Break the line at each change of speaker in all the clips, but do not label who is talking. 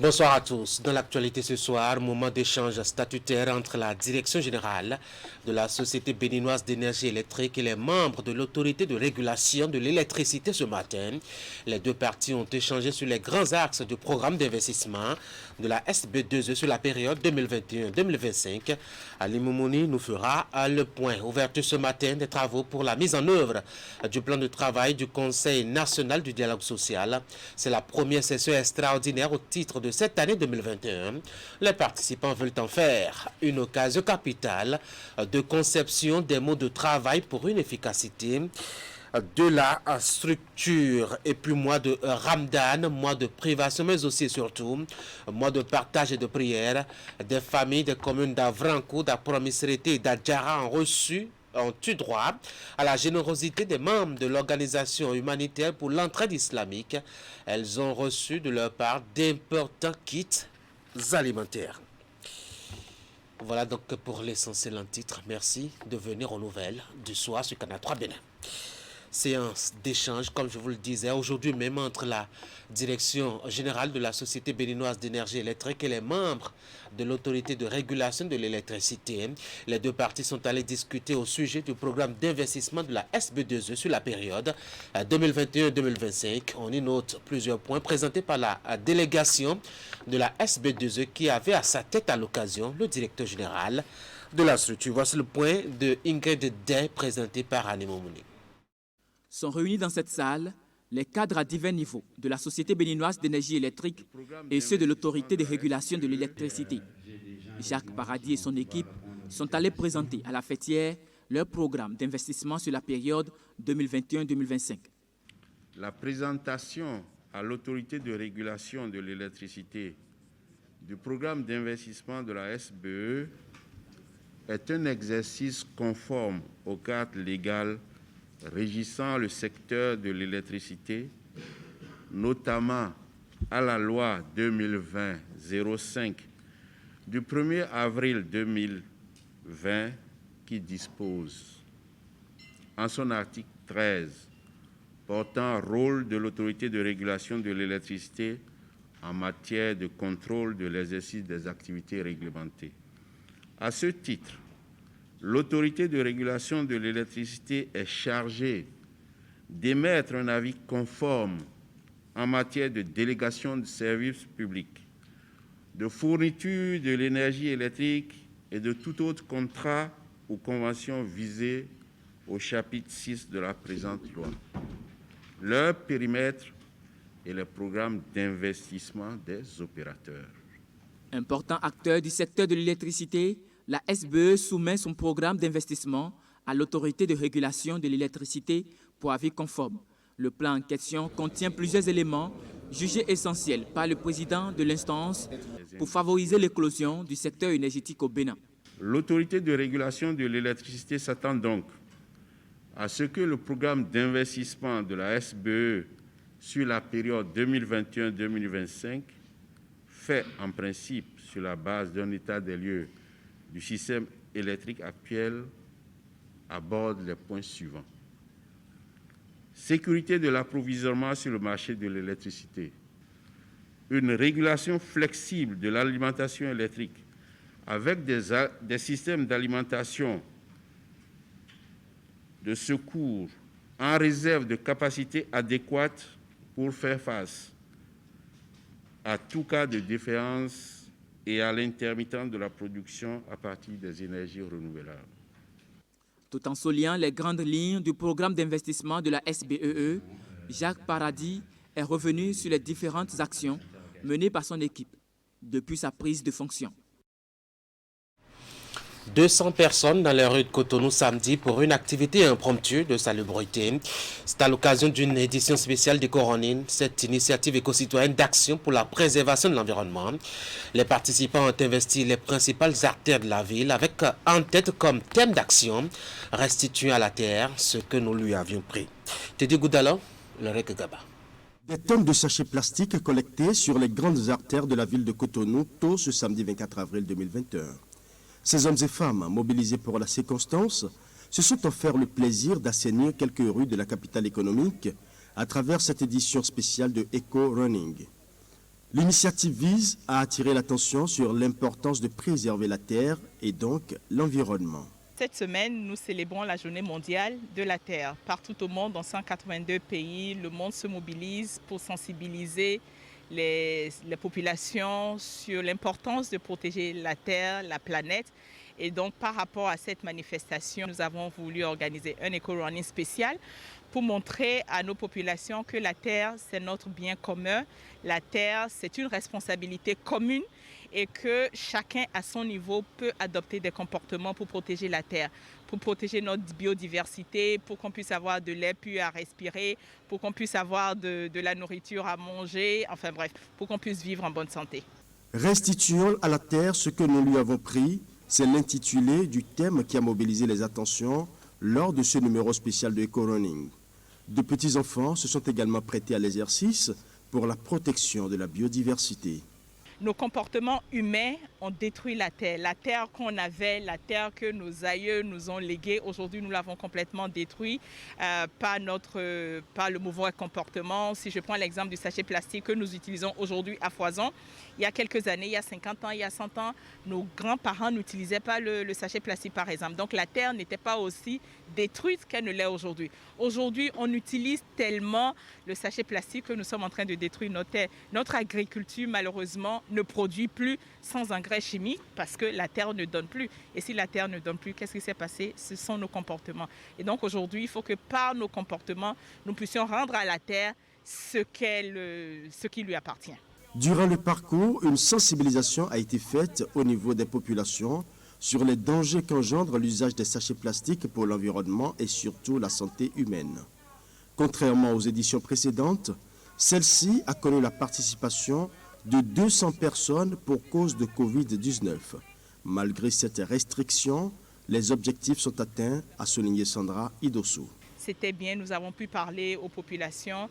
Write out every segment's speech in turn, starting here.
Bonsoir à tous. Dans l'actualité ce soir, moment d'échange statutaire entre la direction générale de la Société béninoise d'énergie électrique et les membres de l'autorité de régulation de l'électricité ce matin. Les deux parties ont échangé sur les grands axes du programme d'investissement de la SB2E sur la période 2021-2025. Ali Moumouni nous fera le point. Ouverture ce matin des travaux pour la mise en œuvre du plan de travail du Conseil national du dialogue social. C'est la première session extraordinaire au titre de cette année 2021. Les participants veulent en faire une occasion capitale de conception des modes de travail pour une efficacité de la structure. Et puis mois de Ramadan, mois de privation, mais aussi et surtout mois de partage et de prière. Des familles des communes d'Avranco, d'Apromisrité et d'Adjara ont eu droit à la générosité des membres de l'organisation humanitaire pour l'entraide islamique. Elles ont reçu de leur part d'importants kits alimentaires. Voilà donc pour l'essentiel en titre. Merci de venir aux nouvelles du soir sur Canal 3 Bénin. Séance d'échange, comme je vous le disais, aujourd'hui même entre la direction générale de la Société béninoise d'énergie électrique et les membres de l'autorité de régulation de l'électricité. Les deux parties sont allées discuter au sujet du programme d'investissement de la SB2E sur la période 2021-2025. On y note plusieurs points présentés par la délégation de la SB2E qui avait à sa tête à l'occasion le directeur général de la structure. Voici le point de Ingrid Day présenté par Annie Momouni.
Sont réunis dans cette salle les cadres à divers niveaux de la Société béninoise d'énergie électrique et ceux de l'autorité de régulation de l'électricité. Jacques Paradis et son équipe sont allés présenter à la fêtière leur programme d'investissement sur la période 2021-2025.
La présentation à l'autorité de régulation de l'électricité du programme d'investissement de la SBE est un exercice conforme au cadre légal régissant le secteur de l'électricité, notamment à la loi 2020-05 du 1er avril 2020 qui dispose, en son article 13, portant rôle de l'autorité de régulation de l'électricité en matière de contrôle de l'exercice des activités réglementées. À ce titre, l'autorité de régulation de l'électricité est chargée d'émettre un avis conforme en matière de délégation de services publics, de fourniture de l'énergie électrique et de tout autre contrat ou convention visée au chapitre 6 de la présente loi. Leur périmètre et les programmes d'investissement des opérateurs.
Important acteur du secteur de l'électricité, la SBE soumet son programme d'investissement à l'autorité de régulation de l'électricité pour avis conforme. Le plan en question contient plusieurs éléments jugés essentiels par le président de l'instance pour favoriser l'éclosion du secteur énergétique au Bénin.
L'autorité de régulation de l'électricité s'attend donc à ce que le programme d'investissement de la SBE sur la période 2021-2025, fait en principe sur la base d'un état des lieux du système électrique actuel, aborde les points suivants. Sécurité de l'approvisionnement sur le marché de l'électricité. Une régulation flexible de l'alimentation électrique avec des systèmes d'alimentation de secours en réserve de capacités adéquates pour faire face à tout cas de défaillance et à l'intermittence de la production à partir des énergies renouvelables.
Tout en soulignant les grandes lignes du programme d'investissement de la SBEE, Jacques Paradis est revenu sur les différentes actions menées par son équipe depuis sa prise de fonction.
200 personnes dans les rues de Cotonou samedi pour une activité impromptue de salubrité. C'est à l'occasion d'une édition spéciale des Coronines, cette initiative éco-citoyenne d'action pour la préservation de l'environnement. Les participants ont investi les principales artères de la ville avec en tête comme thème d'action restituer à la terre ce que nous lui avions pris. Teddy Goudalo, le Rekegaba.
Des tonnes de sachets plastiques collectés sur les grandes artères de la ville de Cotonou tôt ce samedi 24 avril 2021. Ces hommes et femmes, mobilisés pour la circonstance, se sont offerts le plaisir d'assainir quelques rues de la capitale économique à travers cette édition spéciale de Eco Running. L'initiative vise à attirer l'attention sur l'importance de préserver la terre et donc l'environnement.
Cette semaine, nous célébrons la journée mondiale de la Terre. Partout au monde, dans 182 pays, le monde se mobilise pour sensibiliser les populations sur l'importance de protéger la Terre, la planète. Et donc, par rapport à cette manifestation, nous avons voulu organiser un éco-running spécial pour montrer à nos populations que la Terre, c'est notre bien commun. La Terre, c'est une responsabilité commune et que chacun à son niveau peut adopter des comportements pour protéger la Terre, pour protéger notre biodiversité, pour qu'on puisse avoir de l'air pur à respirer, pour qu'on puisse avoir de la nourriture à manger, enfin bref, pour qu'on puisse vivre en bonne santé.
Restituons à la Terre ce que nous lui avons pris, c'est l'intitulé du thème qui a mobilisé les attentions lors de ce numéro spécial de Eco-Running. De petits enfants se sont également prêtés à l'exercice pour la protection de la biodiversité.
Nos comportements humains ont détruit la terre qu'on avait, la terre que nos aïeux nous ont léguée. Aujourd'hui, nous l'avons complètement détruite par le mauvais comportement. Si je prends l'exemple du sachet plastique que nous utilisons aujourd'hui à foison, il y a quelques années, il y a 50 ans, il y a 100 ans, nos grands-parents n'utilisaient pas le sachet plastique par exemple. Donc la terre n'était pas aussi détruite qu'elle ne l'est aujourd'hui. Aujourd'hui, on utilise tellement le sachet plastique que nous sommes en train de détruire notre terre. Notre agriculture, malheureusement, ne produit plus sans engrais chimiques parce que la terre ne donne plus. Et si la terre ne donne plus, qu'est-ce qui s'est passé? Ce sont nos comportements. Et donc aujourd'hui, il faut que par nos comportements, nous puissions rendre à la terre ce qui lui appartient.
Durant le parcours, une sensibilisation a été faite au niveau des populations sur les dangers qu'engendre l'usage des sachets plastiques pour l'environnement et surtout la santé humaine. Contrairement aux éditions précédentes, celle-ci a connu la participation de 200 personnes pour cause de Covid-19. Malgré cette restriction, les objectifs sont atteints, a souligné Sandra Idosso.
C'était bien, nous avons pu parler aux populations.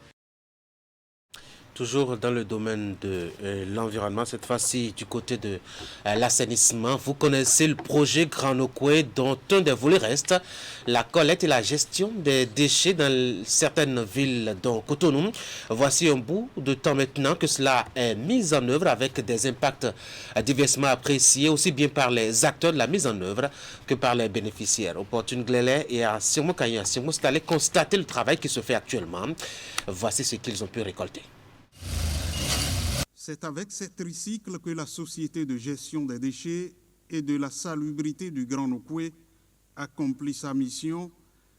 Toujours dans le domaine de l'environnement, cette fois-ci du côté de l'assainissement. Vous connaissez le projet Grand Nokoué dont un des volets reste la collecte et la gestion des déchets dans certaines villes dont Cotonou. Voici un bout de temps maintenant que cela est mis en œuvre avec des impacts diversement appréciés aussi bien par les acteurs de la mise en œuvre que par les bénéficiaires. Au Portune Glélé et à Sirmo Kanya, Sirmo, c'est allé constater le travail qui se fait actuellement. Voici ce qu'ils ont pu récolter.
C'est avec cet tricycle que la Société de gestion des déchets et de la salubrité du Grand Nokoué accomplit sa mission,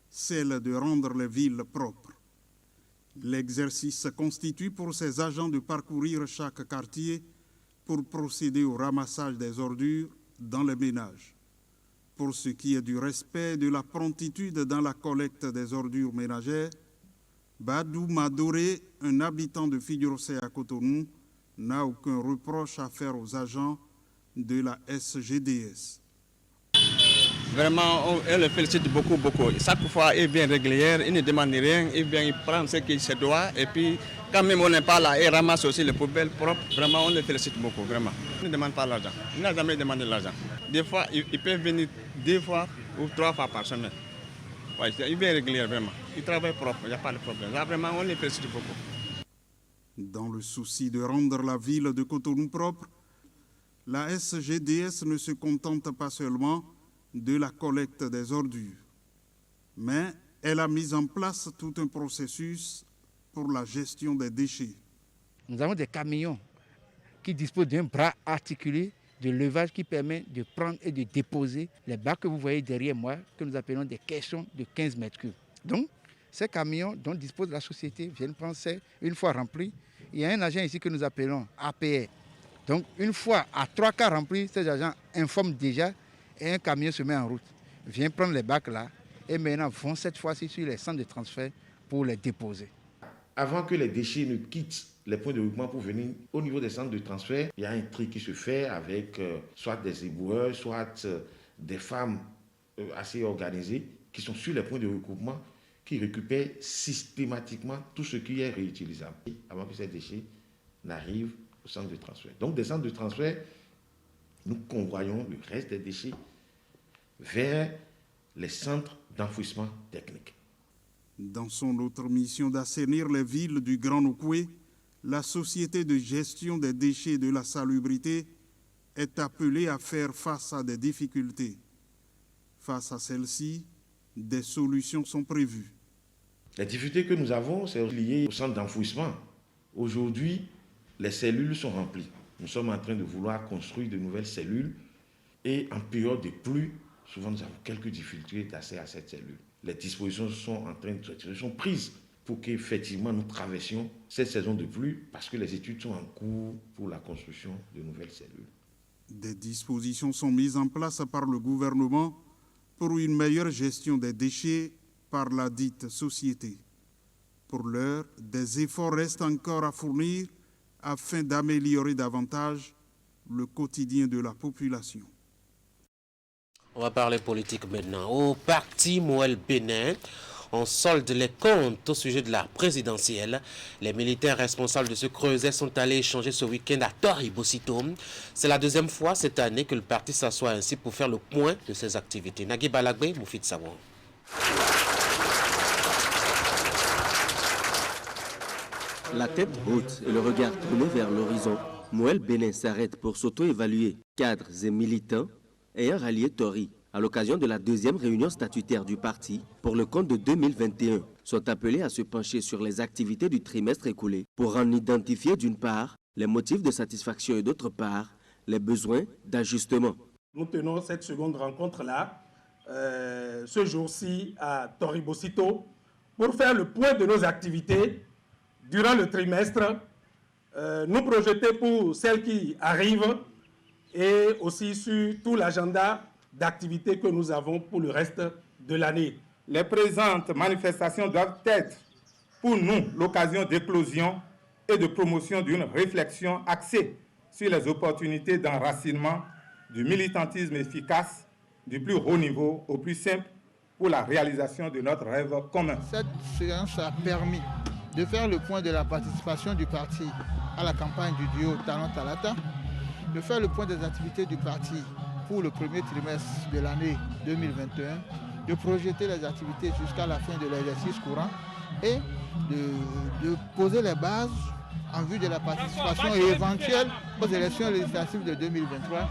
celle de rendre les villes propres. L'exercice constitue pour ces agents de parcourir chaque quartier pour procéder au ramassage des ordures dans les ménages. Pour ce qui est du respect de la promptitude dans la collecte des ordures ménagères, Badou Madoré, un habitant de Figuerossé à Cotonou, n'a aucun reproche à faire aux agents de la SGDS.
Vraiment, elle le félicite beaucoup. Chaque fois, il vient régulière, il ne demande rien, il vient prendre ce qu'il se doit. Et puis, quand même on n'est pas là, il ramasse aussi les poubelles propres. Vraiment, on le félicite beaucoup, vraiment. Il ne demande pas l'argent. Il n'a jamais demandé l'argent. Des fois, il peut venir 2 fois ou 3 fois par semaine. Ouais, il vient régulière, vraiment. Il travaille propre, il n'y a pas de problème. Là, vraiment, on le félicite beaucoup.
Dans le souci de rendre la ville de Cotonou propre, la SGDS ne se contente pas seulement de la collecte des ordures, mais elle a mis en place tout un processus pour la gestion des déchets.
Nous avons des camions qui disposent d'un bras articulé de levage qui permet de prendre et de déposer les bacs que vous voyez derrière moi, que nous appelons des caissons de 15 mètres cubes. Donc, ces camions dont dispose la société viennent prendre une fois remplis. Il y a un agent ici que nous appelons APR. Donc, une fois à 3/4 remplis, ces agents informent déjà et un camion se met en route. Vient prendre les bacs là et maintenant vont cette fois-ci sur les centres de transfert pour les déposer.
Avant que les déchets ne quittent les points de regroupement pour venir au niveau des centres de transfert, il y a un tri qui se fait avec soit des éboueurs, soit des femmes assez organisées qui sont sur les points de regroupement, qui récupèrent systématiquement tout ce qui est réutilisable avant que ces déchets n'arrivent au centre de transfert. Donc des centres de transfert, nous convoyons le reste des déchets vers les centres d'enfouissement technique.
Dans son autre mission d'assainir les villes du Grand Nokoué, la Société de gestion des déchets et de la salubrité est appelée à faire face à des difficultés. Face à celles-ci, des solutions sont prévues.
Les difficultés que nous avons, c'est lié au centre d'enfouissement. Aujourd'hui, les cellules sont remplies. Nous sommes en train de vouloir construire de nouvelles cellules et en période de pluie, souvent nous avons quelques difficultés d'accès à cette cellule. Les dispositions sont prises pour qu'effectivement nous traversions cette saison de pluie parce que les études sont en cours pour la construction de nouvelles cellules.
Des dispositions sont mises en place par le gouvernement pour une meilleure gestion des déchets par la dite société. Pour l'heure, des efforts restent encore à fournir afin d'améliorer davantage le quotidien de la population.
On va parler politique maintenant. Au parti Moël Bénin, on solde les comptes au sujet de la présidentielle. Les militaires responsables de ce creuset sont allés échanger ce week-end à Tori-Bosito. C'est la deuxième fois cette année que le parti s'assoit ainsi pour faire le point de ses activités. Nagui Balagbe, Moufid Sawon.
La tête haute et le regard tourné vers l'horizon, Moël Bénin s'arrête pour s'auto-évaluer. Cadres et militants ayant rallié Tori à l'occasion de la deuxième réunion statutaire du parti pour le compte de 2021 sont appelés à se pencher sur les activités du trimestre écoulé pour en identifier d'une part les motifs de satisfaction et d'autre part les besoins d'ajustement.
Nous tenons cette seconde rencontre-là, ce jour-ci à Tori-Bosito, pour faire le point de nos activités durant le trimestre, nous projeter pour celles qui arrivent et aussi sur tout l'agenda d'activités que nous avons pour le reste de l'année.
Les présentes manifestations doivent être pour nous l'occasion d'éclosion et de promotion d'une réflexion axée sur les opportunités d'enracinement du militantisme efficace du plus haut niveau au plus simple pour la réalisation de notre rêve commun.
Cette séance a permis de faire le point de la participation du parti à la campagne du duo Talon Talata, de faire le point des activités du parti pour le premier trimestre de l'année 2021, de projeter les activités jusqu'à la fin de l'exercice courant et de poser les bases en vue de la participation éventuelle aux élections législatives de 2023.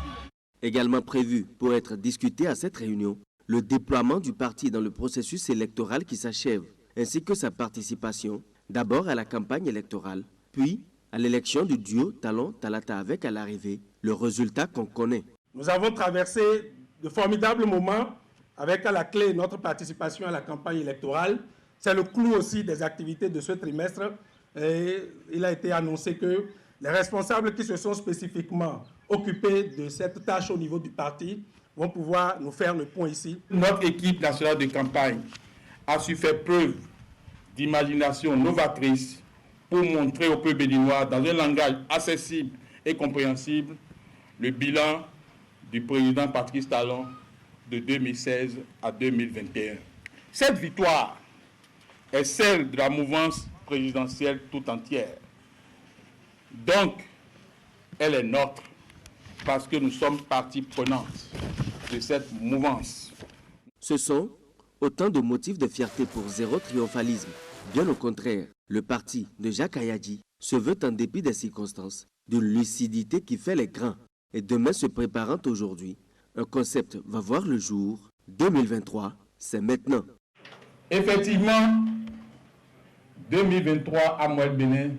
Également prévu pour être discuté à cette réunion, le déploiement du parti dans le processus électoral qui s'achève, ainsi que sa participation, d'abord à la campagne électorale, puis à l'élection du duo Talon Talata avec à l'arrivée le résultat qu'on connaît.
Nous avons traversé de formidables moments avec à la clé notre participation à la campagne électorale. C'est le clou aussi des activités de ce trimestre. Et il a été annoncé que les responsables qui se sont spécifiquement occupés de cette tâche au niveau du parti vont pouvoir nous faire le point ici.
Notre équipe nationale de campagne a su faire preuve d'imagination novatrice pour montrer au peuple béninois, dans un langage accessible et compréhensible, le bilan du président Patrice Talon de 2016 à 2021. Cette victoire est celle de la mouvance présidentielle tout entière. Donc, elle est nôtre parce que nous sommes partie prenante de cette mouvance.
Ce sont autant de motifs de fierté pour zéro triomphalisme. Bien au contraire, le parti de Jacques Ayadji se veut, en dépit des circonstances, d'une lucidité qui fait les grands. Et demain se préparant aujourd'hui, un concept va voir le jour. 2023, c'est maintenant.
Effectivement, 2023 à Moël Bénin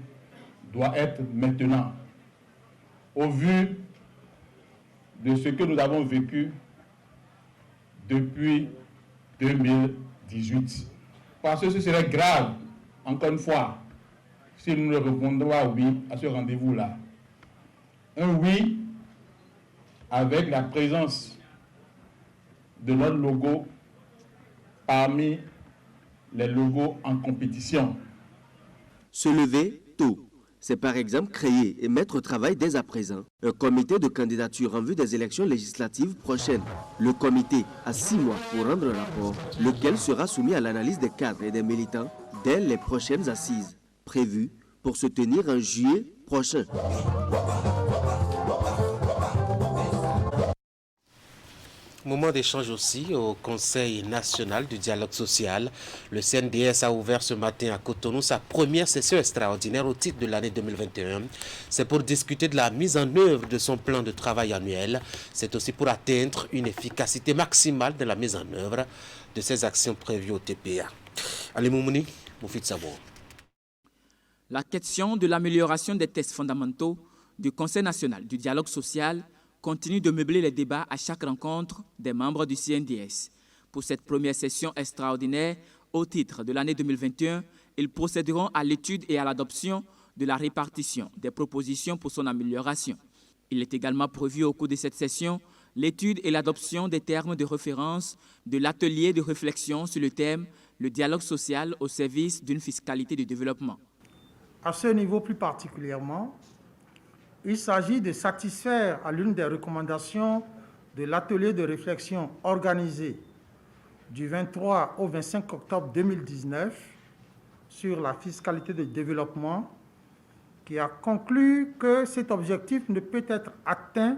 doit être maintenant. Au vu de ce que nous avons vécu depuis 2018. Parce que ce serait grave, encore une fois, si nous ne répondons pas oui à ce rendez-vous-là. Un oui avec la présence de notre logo parmi les logos en compétition.
Se lever tôt, c'est par exemple créer et mettre au travail dès à présent un comité de candidature en vue des élections législatives prochaines. Le comité a 6 mois pour rendre un rapport, lequel sera soumis à l'analyse des cadres et des militants dès les prochaines assises, prévues pour se tenir en juillet prochain.
Moment d'échange aussi au Conseil national du dialogue social. Le CNDS a ouvert ce matin à Cotonou sa première session extraordinaire au titre de l'année 2021. C'est pour discuter de la mise en œuvre de son plan de travail annuel. C'est aussi pour atteindre une efficacité maximale de la mise en œuvre de ces actions prévues au TPA. Ali Moumouni, Moufid Sabo.
La question de l'amélioration des tests fondamentaux du Conseil national du dialogue social continue de meubler les débats à chaque rencontre des membres du CNDS. Pour cette première session extraordinaire, au titre de l'année 2021, ils procéderont à l'étude et à l'adoption de la répartition des propositions pour son amélioration. Il est également prévu au cours de cette session l'étude et l'adoption des termes de référence de l'atelier de réflexion sur le thème « Le dialogue social au service d'une fiscalité de développement ».
À ce niveau plus particulièrement, il s'agit de satisfaire à l'une des recommandations de l'atelier de réflexion organisé du 23 au 25 octobre 2019 sur la fiscalité de développement, qui a conclu que cet objectif ne peut être atteint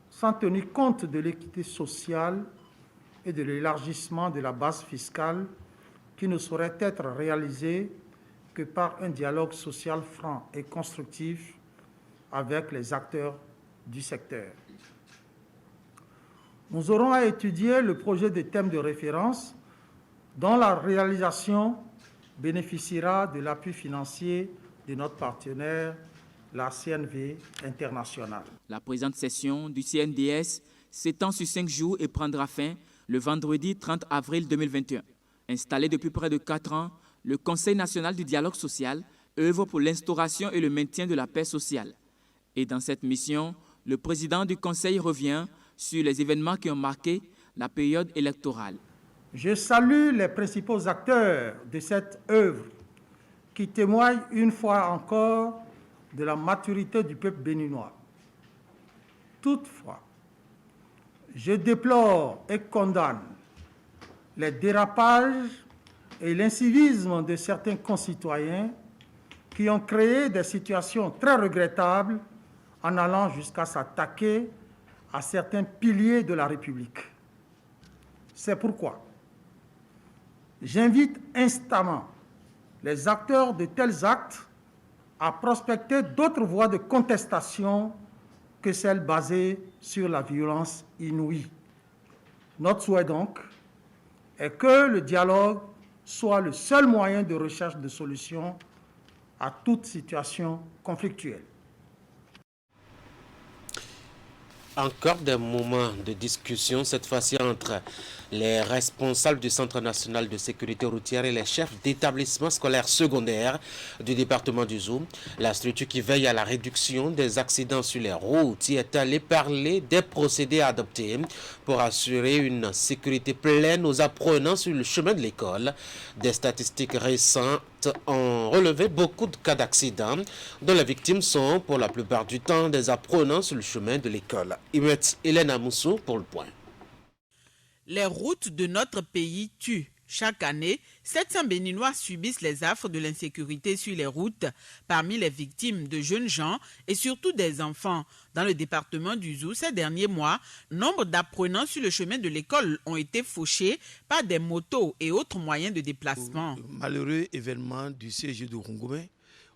sans tenir compte de l'équité sociale et de l'élargissement de la base fiscale qui ne saurait être réalisé que par un dialogue social franc et constructif avec les acteurs du secteur. Nous aurons à étudier le projet de thème de référence dont la réalisation bénéficiera de l'appui financier de notre partenaire, la CNV internationale.
La présente session du CNDS s'étend sur 5 jours et prendra fin le vendredi 30 avril 2021. Installé depuis près de 4 ans, le Conseil national du dialogue social œuvre pour l'instauration et le maintien de la paix sociale. Et dans cette mission, le président du Conseil revient sur les événements qui ont marqué la période électorale.
Je salue les principaux acteurs de cette œuvre qui témoignent une fois encore de la maturité du peuple béninois. Toutefois, je déplore et condamne les dérapages et l'incivisme de certains concitoyens qui ont créé des situations très regrettables en allant jusqu'à s'attaquer à certains piliers de la République. C'est pourquoi j'invite instamment les acteurs de tels actes à prospecter d'autres voies de contestation que celles basées sur la violence inouïe. Notre souhait donc est que le dialogue soit le seul moyen de recherche de solutions à toute situation conflictuelle.
Encore des moments de discussion, cette fois-ci entre les responsables du Centre national de sécurité routière et les chefs d'établissements scolaires secondaires du département du Zou. La structure qui veille à la réduction des accidents sur les routes y est allée parler des procédés adoptés pour assurer une sécurité pleine aux apprenants sur le chemin de l'école. Des statistiques récentes ont relevé beaucoup de cas d'accidents dont les victimes sont pour la plupart du temps des apprenants sur le chemin de l'école. Hélène Amoussou pour le point.
Les routes de notre pays tuent. Chaque année, 700 Béninois subissent les affres de l'insécurité sur les routes. Parmi les victimes, de jeunes gens et surtout des enfants. Dans le département du Zou, ces derniers mois, nombre d'apprenants sur le chemin de l'école ont été fauchés par des motos et autres moyens de déplacement.
Malheureux événement du CG de Rongoumé,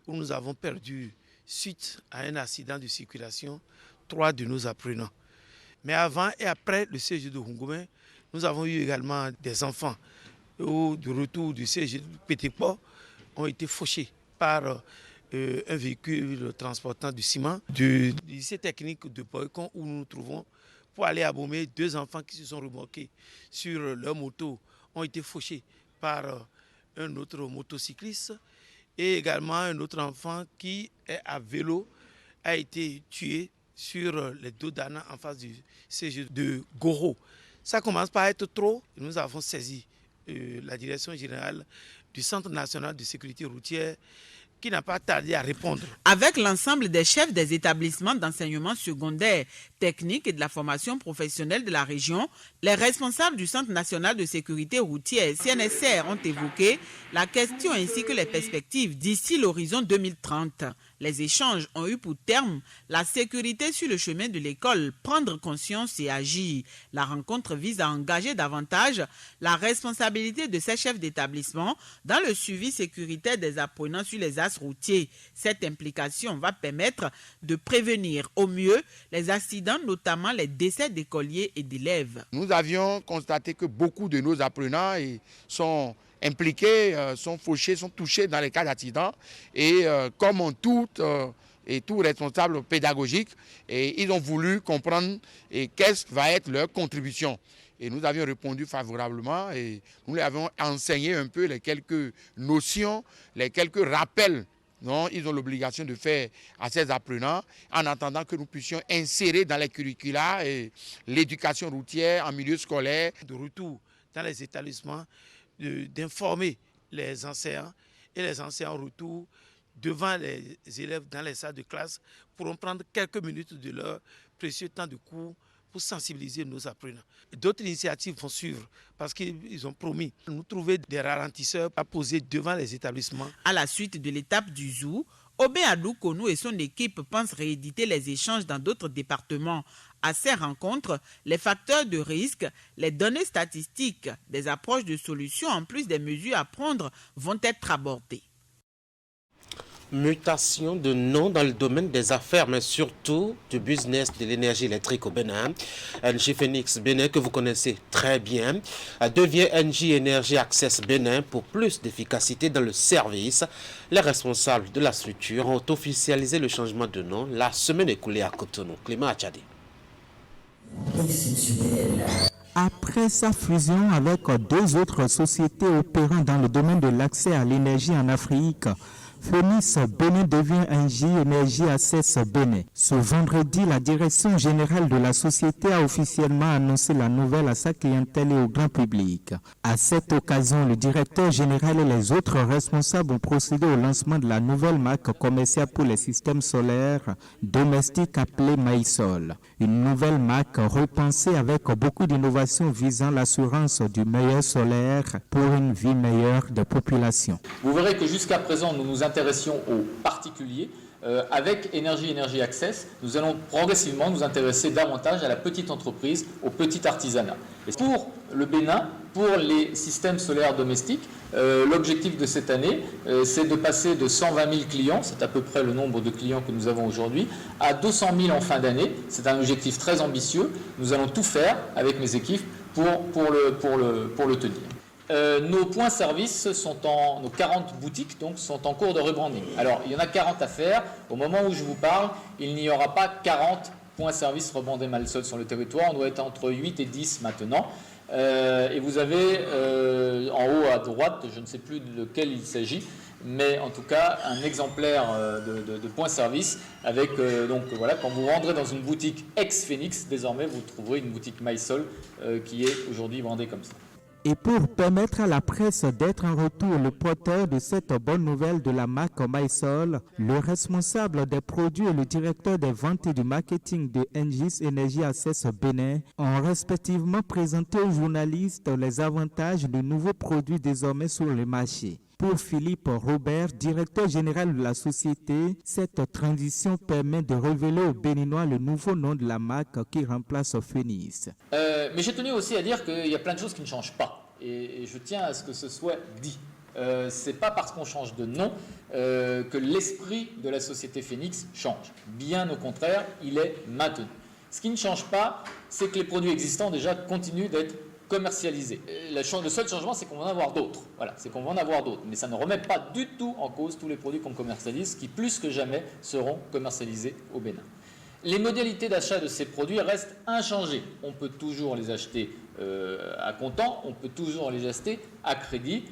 où nous avons perdu, suite à un accident de circulation, 3 de nos apprenants. Mais avant et après le CG de Rongoumé, nous avons eu également des enfants de retour du CG de Pétépo ont été fauchés par un véhicule transportant du ciment du lycée technique de Boycon où nous nous trouvons pour aller abaumer 2 enfants qui se sont remorqués sur leur moto, ont été fauchés par un autre motocycliste et également un autre enfant qui est à vélo a été tué sur les dos d'Anna en face du CG de Goro. Ça commence par être trop. Nous avons saisi la direction générale du Centre national de sécurité routière qui n'a pas tardé à répondre.
Avec l'ensemble des chefs des établissements d'enseignement secondaire, technique et de la formation professionnelle de la région, les responsables du Centre national de sécurité routière, CNSR, ont évoqué la question ainsi que les perspectives d'ici l'horizon 2030. Les échanges ont eu pour terme la sécurité sur le chemin de l'école, prendre conscience et agir. La rencontre vise à engager davantage la responsabilité de ces chefs d'établissement dans le suivi sécuritaire des apprenants sur les axes routiers. Cette implication va permettre de prévenir au mieux les accidents, notamment les décès d'écoliers et d'élèves.
Nous avions constaté que beaucoup de nos apprenants sont impliqués, sont fauchés, sont touchés dans les cas d'accident. Et comme en tout responsable pédagogique, et ils ont voulu comprendre qu'est-ce va être leur contribution. Et nous avions répondu favorablement et nous leur avons enseigné un peu les quelques notions, les quelques rappels dont ils ont l'obligation de faire à ces apprenants, en attendant que nous puissions insérer dans les curricula l'éducation routière en milieu scolaire.
De retour dans les établissements, d'informer les enseignants et les enseignants en retour devant les élèves dans les salles de classe pourront prendre quelques minutes de leur précieux temps de cours pour sensibiliser nos apprenants. D'autres initiatives vont suivre parce qu'ils ont promis de nous trouver des ralentisseurs à poser devant les établissements.
À la suite de l'étape du zoo, Obé Adou Konou et son équipe pensent rééditer les échanges dans d'autres départements. À ces rencontres, les facteurs de risque, les données statistiques, des approches de solutions en plus des mesures à prendre vont être abordées.
Mutation de nom dans le domaine des affaires, mais surtout du business de l'énergie électrique au Bénin. Engie Phoenix Bénin, que vous connaissez très bien, devient Engie Energy Access Bénin pour plus d'efficacité dans le service. Les responsables de la structure ont officialisé le changement de nom la semaine écoulée à Cotonou. Clément Achadi.
Après sa fusion avec deux autres sociétés opérant dans le domaine de l'accès à l'énergie en Afrique, Phoenix Bénin devient Engie Energy Access Bénin. Ce vendredi, la direction générale de la société a officiellement annoncé la nouvelle à sa clientèle et au grand public. À cette occasion, le directeur général et les autres responsables ont procédé au lancement de la nouvelle marque commerciale pour les systèmes solaires domestiques appelée MySol. Une nouvelle marque repensée avec beaucoup d'innovations visant l'assurance du meilleur solaire pour une vie meilleure des populations.
Vous verrez que jusqu'à présent, nous nous intéressions aux particuliers. Avec Energy Access, nous allons progressivement nous intéresser davantage à la petite entreprise, au petit artisanat. Et pour le Bénin, pour les systèmes solaires domestiques, l'objectif de cette année, c'est de passer de 120 000 clients, c'est à peu près le nombre de clients que nous avons aujourd'hui, à 200 000 en fin d'année. C'est un objectif très ambitieux. Nous allons tout faire avec mes équipes pour le tenir. Nos points service nos 40 boutiques sont en cours de rebranding. Alors, il y en a 40 à faire. Au moment où je vous parle, il n'y aura pas 40 points service rebrandés MySol sur le territoire. On doit être entre 8 et 10 maintenant. Et vous avez en haut à droite, je ne sais plus de lequel il s'agit, mais en tout cas un exemplaire de point service avec quand vous rentrez dans une boutique ex-Phoenix, désormais vous trouverez une boutique MySol qui est aujourd'hui brandée comme ça.
Et pour permettre à la presse d'être en retour le porteur de cette bonne nouvelle de la marque MySol, le responsable des produits et le directeur des ventes et du marketing de Engie Energy Access Bénin ont respectivement présenté aux journalistes les avantages de nouveaux produits désormais sur le marché. Pour Philippe Robert, directeur général de la société, cette transition permet de révéler aux Béninois le nouveau nom de la marque qui remplace Phoenix.
Mais j'ai tenu aussi à dire qu'il y a plein de choses qui ne changent pas. Et je tiens à ce que ce soit dit. Ce n'est pas parce qu'on change de nom que l'esprit de la société Phoenix change. Bien au contraire, il est maintenu. Ce qui ne change pas, c'est que les produits existants déjà continuent d'être commercialisés. Le seul changement, c'est qu'on va en avoir d'autres. Voilà, c'est qu'on va en avoir d'autres. Mais ça ne remet pas du tout en cause tous les produits qu'on commercialise, qui plus que jamais seront commercialisés au Bénin. Les modalités d'achat de ces produits restent inchangées. On peut toujours les acheter à comptant, on peut toujours les acheter à crédit,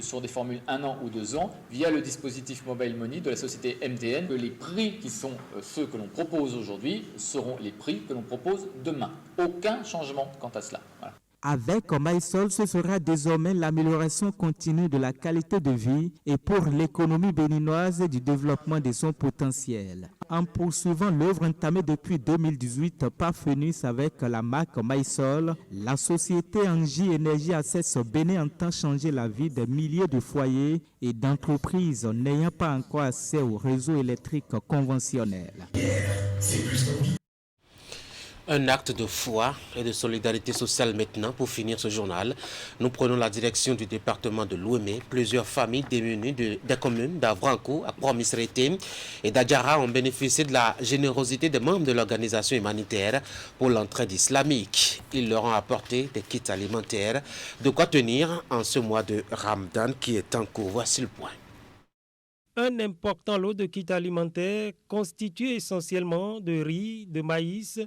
sur des formules 1 an ou 2 ans, via le dispositif Mobile Money de la société MTN. Les prix qui sont ceux que l'on propose aujourd'hui seront les prix que l'on propose demain. Aucun changement quant à cela. Voilà.
Avec MySol, ce sera désormais l'amélioration continue de la qualité de vie et pour l'économie béninoise et du développement de son potentiel. En poursuivant l'œuvre entamée depuis 2018 par FENUS avec la marque MySol, la société Engie Énergie Access Bénin entend changer la vie des milliers de foyers et d'entreprises n'ayant pas encore accès au réseau électrique conventionnel.
Un acte de foi et de solidarité sociale maintenant. Pour finir ce journal, nous prenons la direction du département de Lomé. Plusieurs familles démunies des communes d'Avranco, à Promisrété et d'Adjara ont bénéficié de la générosité des membres de l'organisation humanitaire pour l'entraide islamique. Ils leur ont apporté des kits alimentaires, de quoi tenir en ce mois de Ramadan qui est en cours. Voici le point.
Un important lot de kits alimentaires constitué essentiellement de riz, de maïs,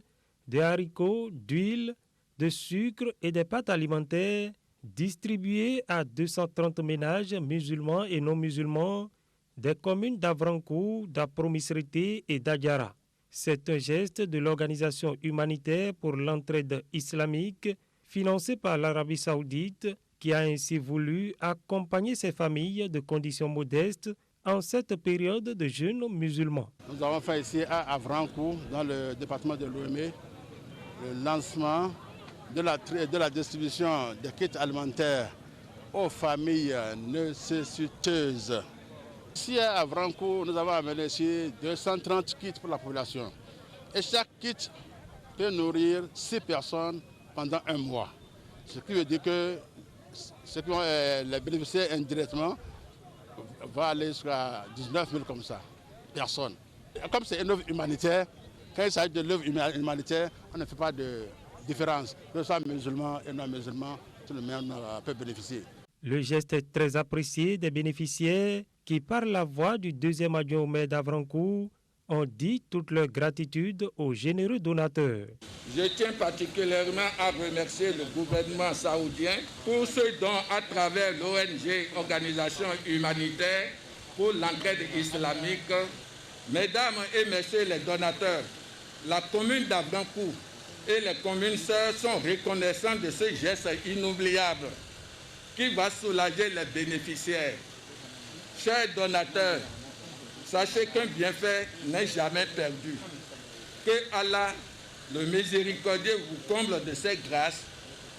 de haricots, d'huile, de sucre et des pâtes alimentaires distribués à 230 ménages musulmans et non musulmans des communes d'Avrancourt, d'Apromisrété et d'Adjara. C'est un geste de l'organisation humanitaire pour l'entraide islamique financée par l'Arabie Saoudite qui a ainsi voulu accompagner ces familles de conditions modestes en cette période de jeûne musulman.
Nous avons fait ici à Avrancourt, dans le département de Lomé, le lancement de la distribution des kits alimentaires aux familles nécessiteuses. Ici à Avrancourt, nous avons amené ici 230 kits pour la population. Et chaque kit peut nourrir 6 personnes pendant un mois. Ce qui veut dire que ceux qui ont les bénéficiaires indirectement va aller jusqu'à 19 000 comme ça, personnes. Comme c'est une œuvre humanitaire, quand il s'agit de l'œuvre humanitaire, on ne fait pas de différence. Que ce soit musulmans et non musulmans, tout le monde peut bénéficier.
Le geste est très apprécié des bénéficiaires qui, par la voix du deuxième adjoint au maire d'Avrancourt, ont dit toute leur gratitude aux généreux donateurs.
Je tiens particulièrement à remercier le gouvernement saoudien pour ce don à travers l'ONG Organisation Humanitaire pour l'entraide islamique. Mesdames et messieurs les donateurs, la commune d'Avrancourt et les communes sœurs sont reconnaissants de ce geste inoubliable qui va soulager les bénéficiaires. Chers donateurs, sachez qu'un bienfait n'est jamais perdu. Que Allah, le miséricordieux, vous comble de ses grâces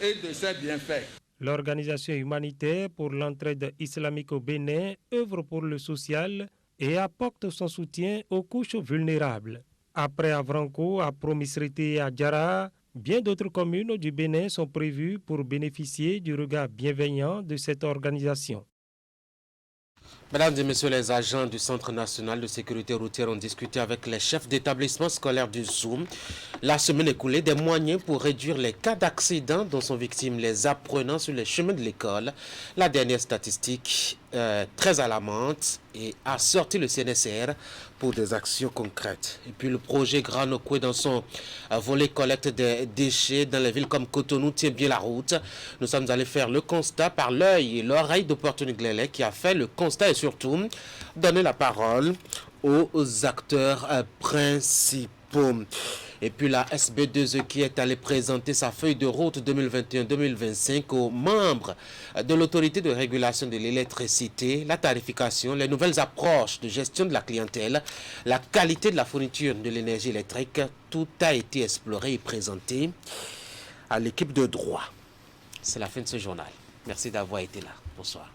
et de ses bienfaits.
L'organisation humanitaire pour l'entraide islamique au Bénin œuvre pour le social et apporte son soutien aux couches vulnérables. Après Avrancourt, Apromisrété et Adjara, bien d'autres communes du Bénin sont prévues pour bénéficier du regard bienveillant de cette organisation.
Mesdames et messieurs, les agents du Centre national de sécurité routière ont discuté avec les chefs d'établissement scolaire du Zoum la semaine écoulée des moyens pour réduire les cas d'accidents dont sont victimes les apprenants sur les chemins de l'école. La dernière statistique très alarmante et a sorti le CNSR pour des actions concrètes. Et puis le projet Grand Nokwe dans son volet collecte des déchets dans les villes comme Cotonou tient bien la route. Nous sommes allés faire le constat par l'œil et l'oreille d'Opportunité Glélé qui a fait le constat et surtout donner la parole aux acteurs principaux. Et puis la SB2E qui est allée présenter sa feuille de route 2021-2025 aux membres de l'autorité de régulation de l'électricité, la tarification, les nouvelles approches de gestion de la clientèle, la qualité de la fourniture de l'énergie électrique. Tout a été exploré et présenté à l'équipe de droit. C'est la fin de ce journal. Merci d'avoir été là. Bonsoir.